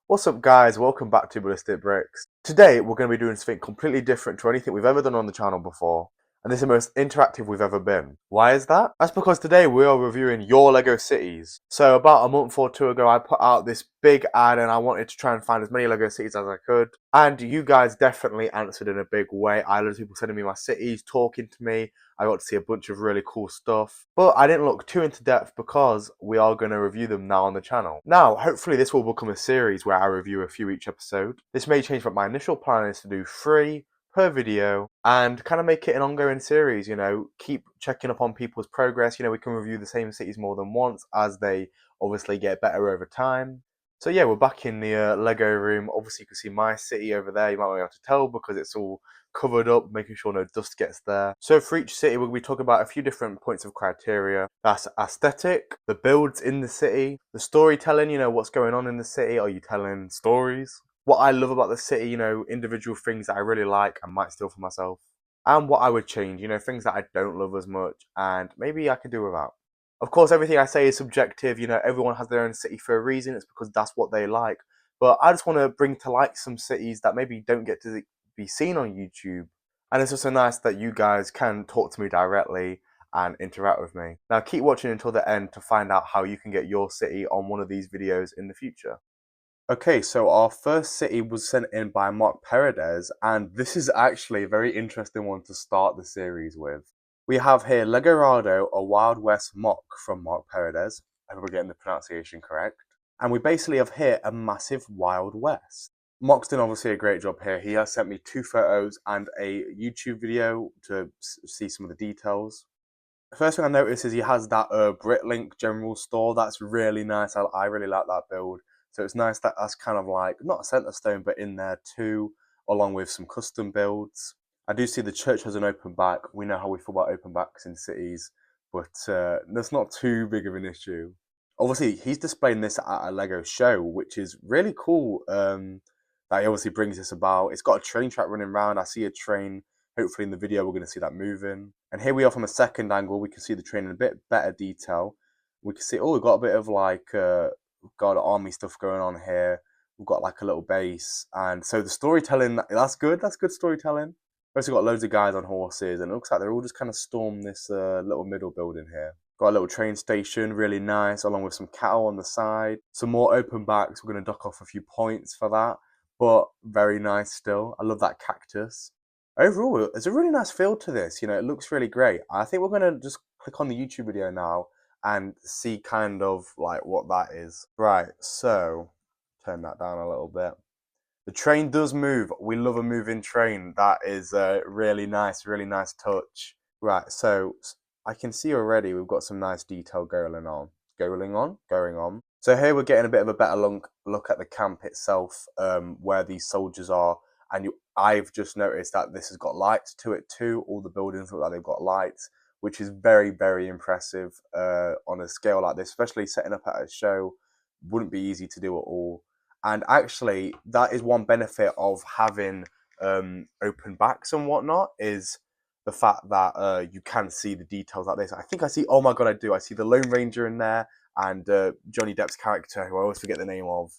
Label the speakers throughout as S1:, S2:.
S1: What's up guys, welcome back to Ballistic Bricks. Today we're going to be doing something completely different to anything we've ever done on the channel before. And this is the most interactive we've ever been. Why is that? That's because today we are reviewing your LEGO cities. So about a month or two ago I put out this big ad and I wanted to try and find as many LEGO cities as I could. And you guys definitely answered in a big way. I had loads of people sending me my cities, talking to me. I got to see a bunch of really cool stuff. But I didn't look too into depth because we are going to review them now on the channel. Now, hopefully this will become a series where I review a few each episode. This may change, but my initial plan is to do 3 per video and kind of make it an ongoing series, keep checking up on people's progress. We can review the same cities more than once as they obviously get better over time. So yeah, we're back in the Lego room. Obviously you can see my city over there. You might not be able to tell because it's all covered up, making sure no dust gets there. So for each city, we'll be talking about a few different points of criteria. That's aesthetic, the builds in the city, the storytelling, what's going on in the city. Are you telling stories? What I love about the city, individual things that I really like and might steal for myself. And what I would change, things that I don't love as much and maybe I could do without. Of course, everything I say is subjective. Everyone has their own city for a reason. It's because that's what they like. But I just want to bring to light some cities that maybe don't get to be seen on YouTube. And it's also nice that you guys can talk to me directly and interact with me. Now keep watching until the end to find out how you can get your city on one of these videos in the future. Okay, so our first city was sent in by Mark Paredes, and this is actually a very interesting one to start the series with. We have here Legorado, a Wild West mock from Mark Paredes. I hope we're getting the pronunciation correct. And we basically have here a massive Wild West. Mock's done obviously a great job here. He has sent me 2 photos and a YouTube video to see some of the details. The first thing I noticed is he has that Britlink general store. That's really nice. I really like that build. So it's nice that that's kind of like, not a centre stone, but in there too, along with some custom builds. I do see the church has an open back. We know how we feel about open backs in cities, but that's not too big of an issue. Obviously, he's displaying this at a LEGO show, which is really cool. That he obviously brings this about. It's got a train track running around. I see a train. Hopefully in the video we're going to see that moving. And here we are from a second angle. We can see the train in a bit better detail. We can see, we've got a bit of like, we've got army stuff going on here. We've got like a little base. And so the storytelling, that's good. That's good storytelling. We've also got loads of guys on horses. And it looks like they're all just kind of stormed this little middle building here. Got a little train station, really nice, along with some cattle on the side. Some more open backs. We're going to dock off a few points for that. But very nice still. I love that cactus. Overall, there's a really nice feel to this. It looks really great. I think we're going to just click on the YouTube video now and see kind of like what that is. Right, so turn that down a little bit. The train does move. We love a moving train. That is a really nice touch. Right, so I can see already we've got some nice detail going on. So here we're getting a bit of a better look at the camp itself, where these soldiers are. And I've just noticed that this has got lights to it too. All the buildings look like they've got lights, which is very, very impressive on a scale like this, especially setting up at a show. Wouldn't be easy to do at all. And actually, that is one benefit of having open backs and whatnot, is the fact that you can see the details like this. I think I see, oh my god, I do. I see the Lone Ranger in there and Johnny Depp's character, who I always forget the name of.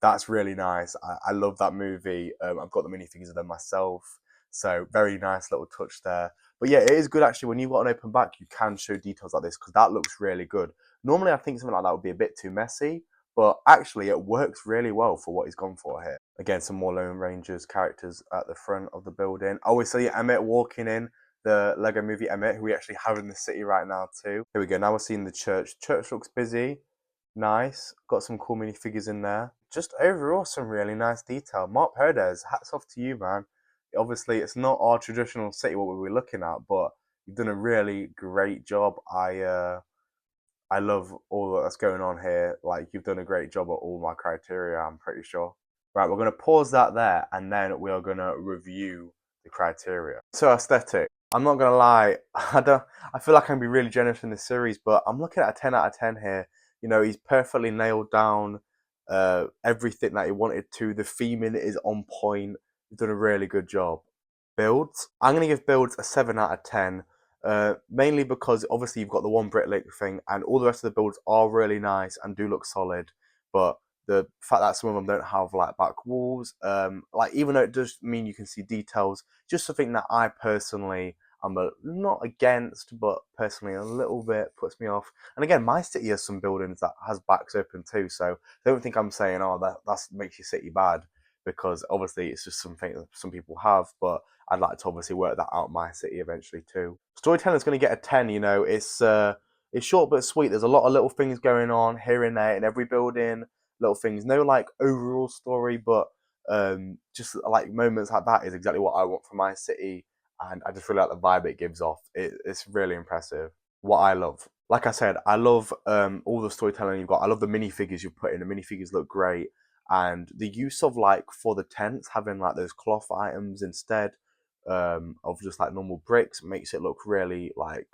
S1: That's really nice. I love that movie. I've got the minifigures of them myself. So very nice little touch there. But yeah, it is good actually. When you've got an open back, you can show details like this because that looks really good. Normally I think something like that would be a bit too messy, but actually it works really well for what he's gone for here. Again, some more Lone Rangers characters at the front of the building. Oh, we see Emmett walking in, the Lego movie Emmett, who we actually have in the city right now too. Here we go. Now we're seeing the church. Church looks busy. Nice. Got some cool minifigures in there. Just overall some really nice detail. Mark Paredes, hats off to you, man. Obviously, it's not our traditional city what we were looking at, but you've done a really great job. I love all that's going on here. Like, you've done a great job at all my criteria, I'm pretty sure. Right, we're going to pause that there, and then we are going to review the criteria. So, aesthetic. I'm not going to lie, I feel like I can be really generous in this series, but I'm looking at a 10 out of 10 here. He's perfectly nailed down everything that he wanted to. The theming is on point. He's done a really good job. Builds. I'm going to give builds a 7 out of 10. Mainly because obviously you've got the one Britlink thing and all the rest of the builds are really nice and do look solid. But the fact that some of them don't have like back walls, like even though it does mean you can see details, just something that I personally am not against, but personally a little bit puts me off. And again, my city has some buildings that has backs open too, so don't think I'm saying that makes your city bad, because obviously it's just something that some people have, but I'd like to obviously work that out in my city eventually too. Storytelling's going to get a 10. You know, it's short but sweet. There's a lot of little things going on here and there in every building. Little things, no like overall story, but just like moments like that is exactly what I want for my city, and I just really like the vibe it gives off. It's really impressive. What I love, like I said, I love all the storytelling you've got. I love the minifigures you put in. The minifigures look great, and the use of like for the tents having like those cloth items instead of just like normal bricks makes it look really like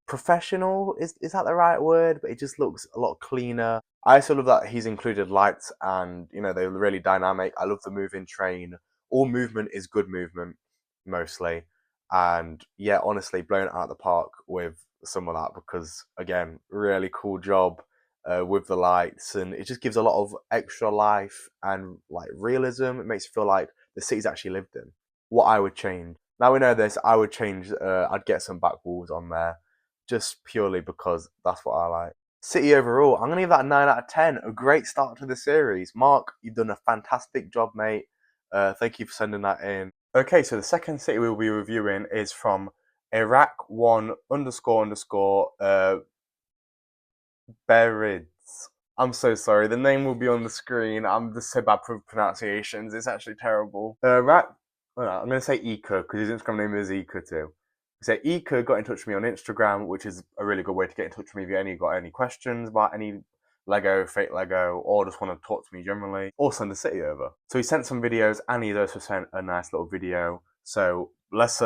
S1: professional. Is that the right word? But it just looks a lot cleaner. I also love that he's included lights, and you know they're really dynamic. I love the moving train. All movement is good movement, mostly, and yeah, honestly, blown it out of the park with some of that, because again, really cool job with the lights, and it just gives a lot of extra life and like realism. It makes you feel like the city's actually lived in. What I would change. Now we know this, I would change. I'd get some back walls on there, just purely because that's what I like. City overall, I'm gonna give that a 9 out of 10. A great start to the series. Mark, you've done a fantastic job, mate. Thank you for sending that in. Okay, so the second city we'll be reviewing is from Iraq one underscore underscore Berids. I'm so sorry. The name will be on the screen. I'm just so bad for pronunciations. It's actually terrible. Iraq. Oh, no, I'm gonna say Ika because his Instagram name is Ika too. So Ika got in touch with me on Instagram, which is a really good way to get in touch with me if you got any questions about any Lego, fake Lego, or just want to talk to me generally, or send the city over. So he sent some videos, and he's also sent a nice little video. So let's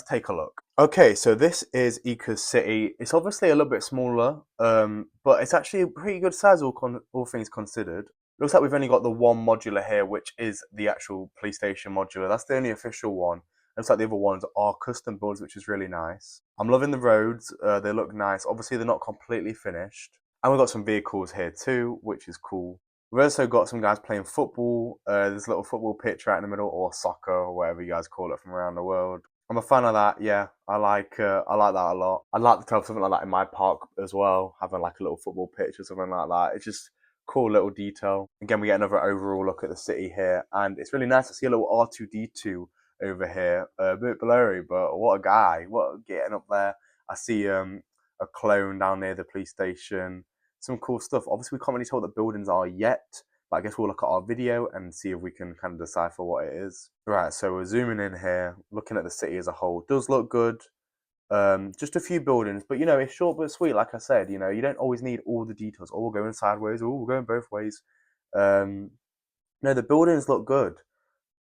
S1: take a look. Okay, so this is Ika's city. It's obviously a little bit smaller, but it's actually a pretty good size, all things considered. Looks like we've only got the one modular here, which is the actual police station modular. That's the only official one. Looks like the other ones are custom builds, which is really nice. I'm loving the roads. They look nice. Obviously, they're not completely finished. And we've got some vehicles here too, which is cool. We've also got some guys playing football. There's a little football pitch right in the middle, or soccer, or whatever you guys call it from around the world. I'm a fan of that. Yeah, I like that a lot. I'd like to have something like that in my park as well, having like a little football pitch or something like that. It's just cool little detail. Again, we get another overall look at the city here, and it's really nice to see a little R2D2 over here. A bit blurry, but what a guy! What getting up there? I see a clone down near the police station. Some cool stuff. Obviously, we can't really tell what the buildings are yet, but I guess we'll look at our video and see if we can kind of decipher what it is. Right, so we're zooming in here, looking at the city as a whole. It does look good. Just a few buildings, but you know, it's short but sweet. Like I said, you know, you don't always need all the details. Oh, we're going sideways. Oh, we're going both ways. No, the buildings look good.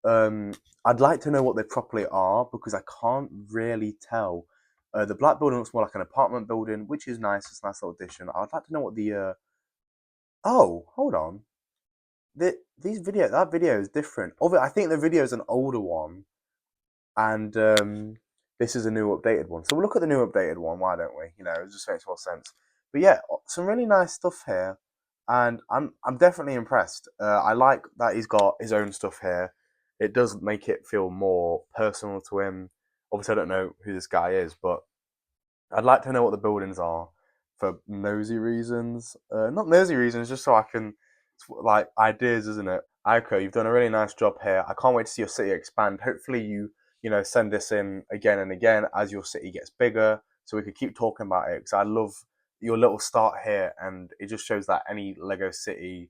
S1: I'd like to know what they properly are because I can't really tell. The black building looks more like an apartment building, which is nice. It's a nice little addition. I'd like to know what the. Oh, hold on. That video is different. I think the video is an older one, and this is a new updated one. So we'll look at the new updated one. Why don't we? You know, it just makes more sense. But yeah, some really nice stuff here, and I'm definitely impressed. I like that he's got his own stuff here. It does make it feel more personal to him. Obviously, I don't know who this guy is, but I'd like to know what the buildings are for nosy reasons. Not nosy reasons, just so I can like ideas, isn't it? Aiko, you've done a really nice job here. I can't wait to see your city expand. Hopefully, you know send this in again and again as your city gets bigger, so we could keep talking about it. Because I love your little start here, and it just shows that any Lego city,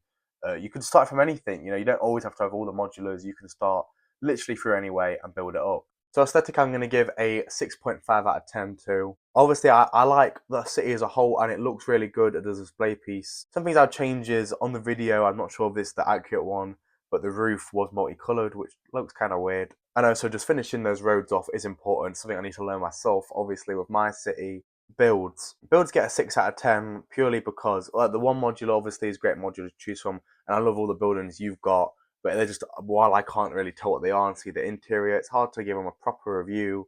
S1: you can start from anything. You know, you don't always have to have all the modulars. You can start literally through any way and build it up. So aesthetic, I'm going to give a 6.5 out of 10 to. Obviously, I like the city as a whole, and it looks really good as a display piece. Some things I'd change is on the video, I'm not sure if this is the accurate one, but the roof was multicolored, which looks kind of weird. And also just finishing those roads off is important, something I need to learn myself, obviously, with my city. Builds get a 6 out of 10 purely because like the one modular obviously is a great modular to choose from, and I love all the buildings you've got, but they're just, while I can't really tell what they are and see the interior, it's hard to give them a proper review.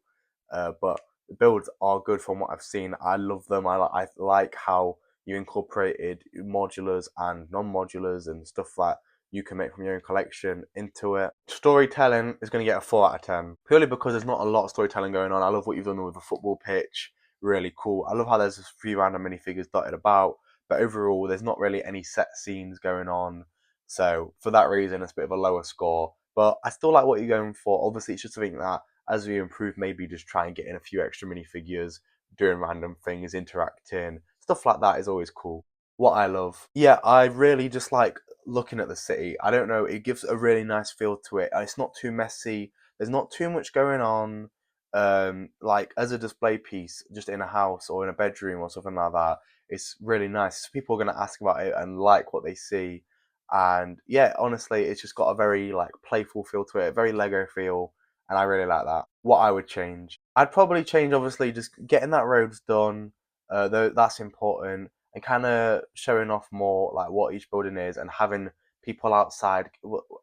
S1: But the builds are good from what I've seen. I love them. I like how you incorporated modulars and non-modulars and stuff that you can make from your own collection into it. Storytelling is going to get a 4 out of 10, purely because there's not a lot of storytelling going on. I love what you've done with the football pitch, really cool. I love how there's a few random minifigures dotted about, but overall there's not really any set scenes going on. So for that reason, it's a bit of a lower score. But I still like what you're going for. Obviously, it's just something that as we improve, maybe just try and get in a few extra minifigures, doing random things, interacting, stuff like that is always cool. What I love, yeah, I really just like looking at the city. I don't know, it gives a really nice feel to it. It's not too messy. There's not too much going on. Like as a display piece, just in a house or in a bedroom or something like that, it's really nice. People are gonna ask about it and like what they see. And yeah, honestly, it's just got a very like playful feel to it, very Lego feel, and I really like that. What I would change, I'd probably change obviously just getting that roads done. Though that's important, and kind of showing off more like what each building is and having people outside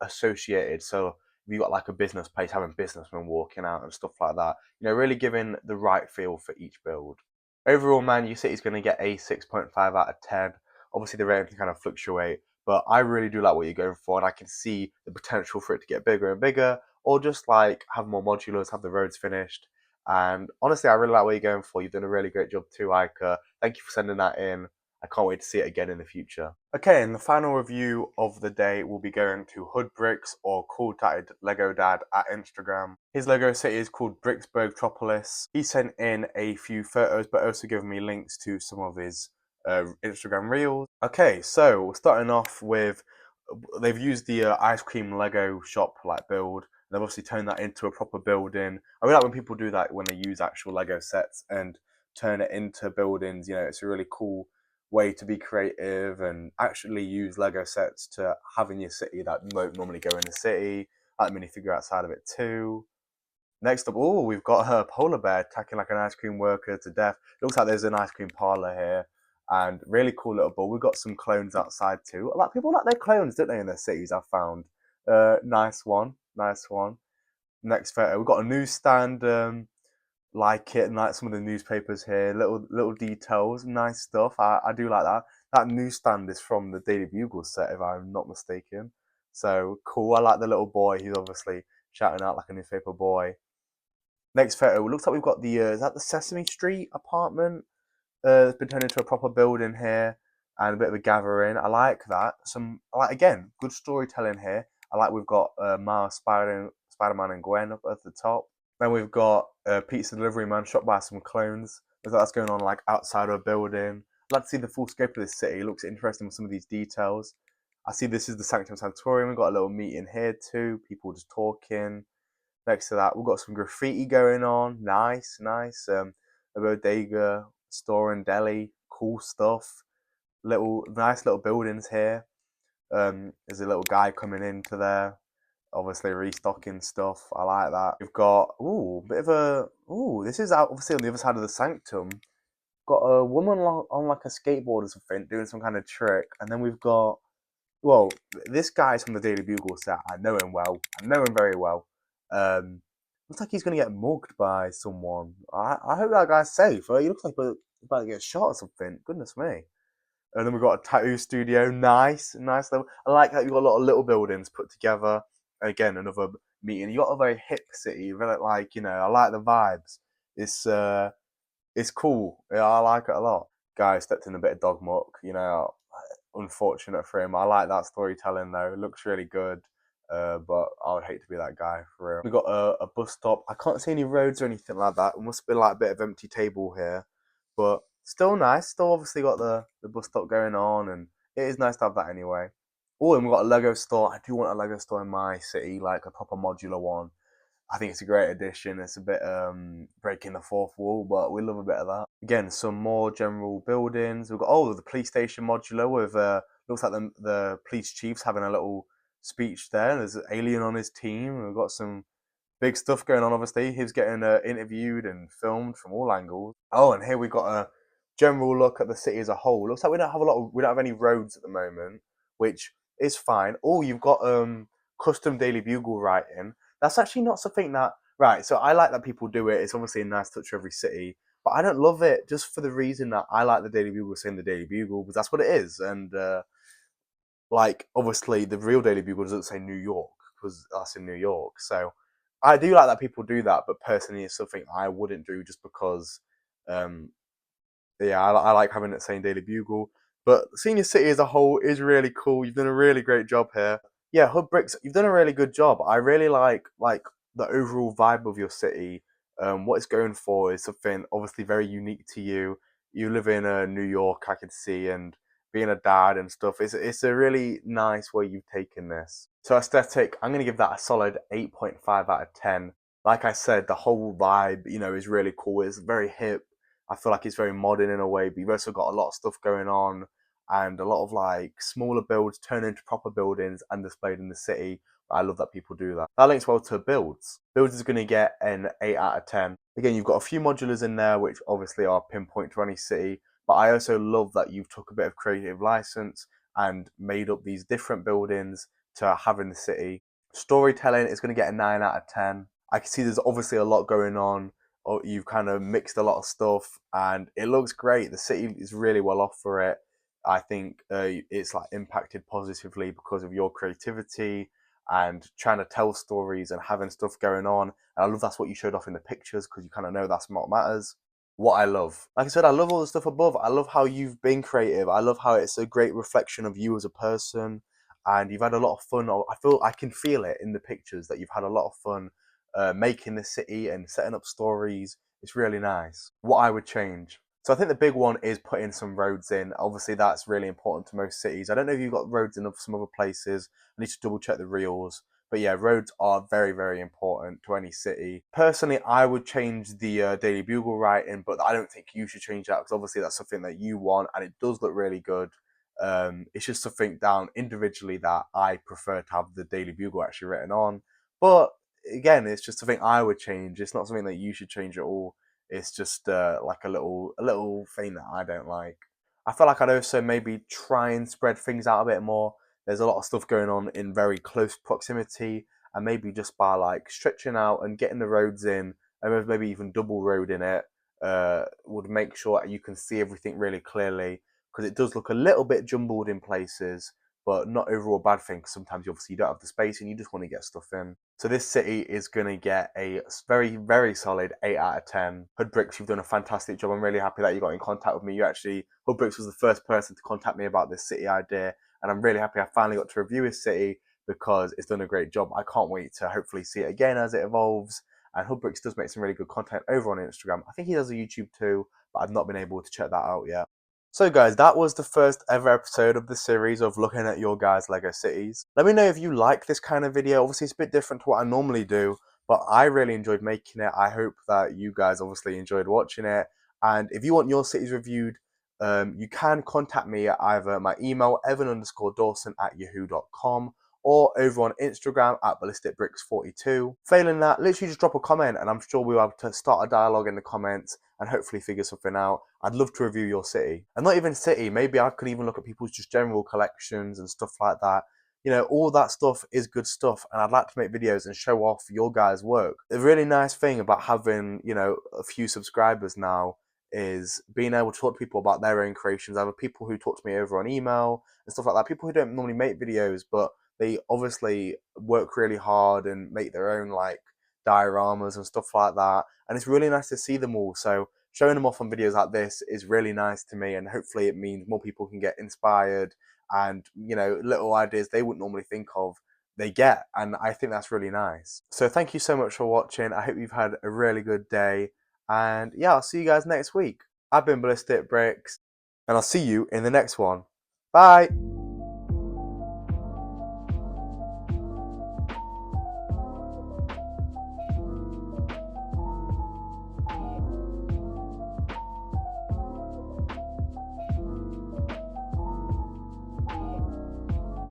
S1: associated. So if you got like a business place, having businessmen walking out and stuff like that, really giving the right feel for each build. Overall, Man U City is going to get a 6.5 out of 10. Obviously, the rating can kind of fluctuate, but I really do like what you're going for, and I can see the potential for it to get bigger and bigger, or just like have more modulars, have the roads finished. And honestly, I really like what you're going for. You've done a really great job too, Iker. Thank you for sending that in. I can't wait to see it again in the future. Okay, and the final review of the day will be going to Hood Bricks, or Cool Tatted Lego Dad at Instagram. His Lego city is called Bricksburg Tropolis. He sent in a few photos, but also given me links to some of his Instagram reels. Okay, so we're starting off with, they've used the ice cream Lego shop like build. They've obviously turned that into a proper building. I really like when people do that, when they use actual Lego sets and turn it into buildings. It's a really cool way to be creative and actually use Lego sets to have in your city that won't normally go in the city. I like the minifigure outside of it too. Next up, oh, we've got a polar bear attacking like an ice cream worker to death. It looks like there's an ice cream parlor here, and really cool little ball. We've got some clones outside too. Like people like their clones, don't they, in their cities? I've found. Nice one, nice one. Next photo, we've got a newsstand. Like it, and like some of the newspapers here, little details, nice stuff. I do like that. That newsstand is from the Daily Bugle set, if I'm not mistaken. So cool. I like the little boy. He's obviously shouting out like a newspaper boy. Next photo, looks like we've got the is that the Sesame Street apartment? It's been turned into a proper building here, and a bit of a gathering. I like that. I like, again, good storytelling here. I like we've got Miles, Spider-Man, and Gwen up at the top. Then we've got Pizza Delivery Man shot by some clones. Looks like that's going on like outside of a building. I'd like to see the full scope of this city. It looks interesting with some of these details. I see this is the Sanctum Sanctorium. We've got a little meeting here too. People just talking. Next to that, we've got some graffiti going on. Nice, nice. A bodega, store and deli. Cool stuff. Nice little buildings here. There's a little guy coming into there, obviously restocking stuff. I like that. We've got this is out obviously on the other side of the sanctum. Got a woman on like a skateboard or something doing some kind of trick, and then we've got this guy's from the Daily Bugle set. I know him well. I know him very well. Looks like he's gonna get mugged by someone. I hope that guy's safe. He looks like he's about to get shot or something. Goodness me. And then we've got a tattoo studio. Nice, nice level. I like that you've got a lot of little buildings put together. Again, another meeting. You got a very hip city. Very like I like the vibes. It's cool. Yeah, I like it a lot. Guy stepped in a bit of dog muck. Unfortunate for him. I like that storytelling though. It looks really good. But I would hate to be that guy for real. We got a bus stop. I can't see any roads or anything like that. It must be like a bit of empty table here, but still nice. Still obviously got the bus stop going on, and it is nice to have that anyway. Oh, and we've got a Lego store. I do want a Lego store in my city, like a proper modular one. I think it's a great addition. It's a bit breaking the fourth wall, but we love a bit of that. Again, some more general buildings. We've got the police station modular with looks like the police chief's having a little speech there. There's an alien on his team. We've got some big stuff going on. Obviously, he's getting interviewed and filmed from all angles. Oh, and here we got a general look at the city as a whole. Looks like we don't have any roads at the moment, which is fine. Oh, you've got custom Daily Bugle writing. That's actually not something that right. So I like that people do it. It's obviously a nice touch for every city. but I don't love it just for the reason that I like the Daily Bugle saying the Daily Bugle because that's what it is. And like obviously the real Daily Bugle doesn't say New York because that's in New York. So I do like that people do that, but personally, it's something I wouldn't do just because. Um, yeah, I like having it saying Daily Bugle. But Senior City as a whole is really cool. You've done a really great job here. Yeah, Hood Bricks, you've done a really good job. I really like the overall vibe of your city. What it's going for is something obviously very unique to you. You live in New York, I can see, and being a dad and stuff. It's a really nice way you've taken this. So aesthetic, I'm gonna give that a solid 8.5 out of 10. Like I said, the whole vibe, is really cool. It's very hip. I feel like it's very modern in a way, but you've also got a lot of stuff going on and a lot of like smaller builds turn into proper buildings and displayed in the city. I love that people do that. That links well to builds. Builds is going to get an 8 out of 10. Again, you've got a few modulars in there, which obviously are pinpoint to any city, but I also love that you've took a bit of creative license and made up these different buildings to have in the city. Storytelling is going to get a 9 out of 10. I can see there's obviously a lot going on. Or you've kind of mixed a lot of stuff and it looks great. The city is really well off for it. I think it's like impacted positively because of your creativity and trying to tell stories and having stuff going on. And I love that's what you showed off in the pictures because you kind of know that's what matters. What I love, like I said, I love all the stuff above. I love how you've been creative. I love how it's a great reflection of you as a person, and you've had a lot of fun. I can feel it in the pictures that you've had a lot of fun making the city and setting up stories. It's really nice. What I would change. So I think the big one is putting some roads in. Obviously, that's really important to most cities. I don't know if you've got roads in some other places. I need to double check the reels. But yeah, roads are very, very important to any city. Personally, I would change the Daily Bugle writing, but I don't think you should change that because obviously that's something that you want and it does look really good. It's just something down individually that I prefer to have the Daily Bugle actually written on. But again, it's just something I would change. It's not something that you should change at all. It's just like a little thing that I don't like. I feel like I'd also maybe try and spread things out a bit more. There's a lot of stuff going on in very close proximity, and maybe just by like stretching out and getting the roads in, and maybe even double road in it, would make sure you can see everything really clearly because it does look a little bit jumbled in places but not overall a bad thing because sometimes obviously you don't have the space and you just want to get stuff in. So this city is going to get a very, very solid 8 out of 10. Hood Bricks, you've done a fantastic job. I'm really happy that you got in contact with me. Hood Bricks was the first person to contact me about this city idea, and I'm really happy I finally got to review his city because it's done a great job. I can't wait to hopefully see it again as it evolves. And Hood Bricks does make some really good content over on Instagram. I think he does a YouTube too, but I've not been able to check that out yet. So guys, that was the first ever episode of the series of looking at your guys' Lego cities. Let me know if you like this kind of video. Obviously it's a bit different to what I normally do, but I really enjoyed making it. I hope that you guys obviously enjoyed watching it. And if you want your cities reviewed, you can contact me at either my email, evan_dawson@yahoo.com, or over on Instagram at ballisticbricks42. Failing that, literally just drop a comment and I'm sure we'll be able to start a dialogue in the comments and hopefully figure something out. I'd love to review your city. And not even city, maybe I could even look at people's just general collections and stuff like that. All that stuff is good stuff and I'd like to make videos and show off your guys' work. The really nice thing about having, a few subscribers now is being able to talk to people about their own creations. I have people who talk to me over on email and stuff like that. People who don't normally make videos, but they obviously work really hard and make their own like dioramas and stuff like that. And it's really nice to see them all. So showing them off on videos like this is really nice to me, and hopefully it means more people can get inspired and little ideas they wouldn't normally think of they get, and I think that's really nice. So thank you so much for watching. I hope you've had a really good day, and yeah, I'll see you guys next week. I've been Ballistic Bricks and I'll see you in the next one. Bye.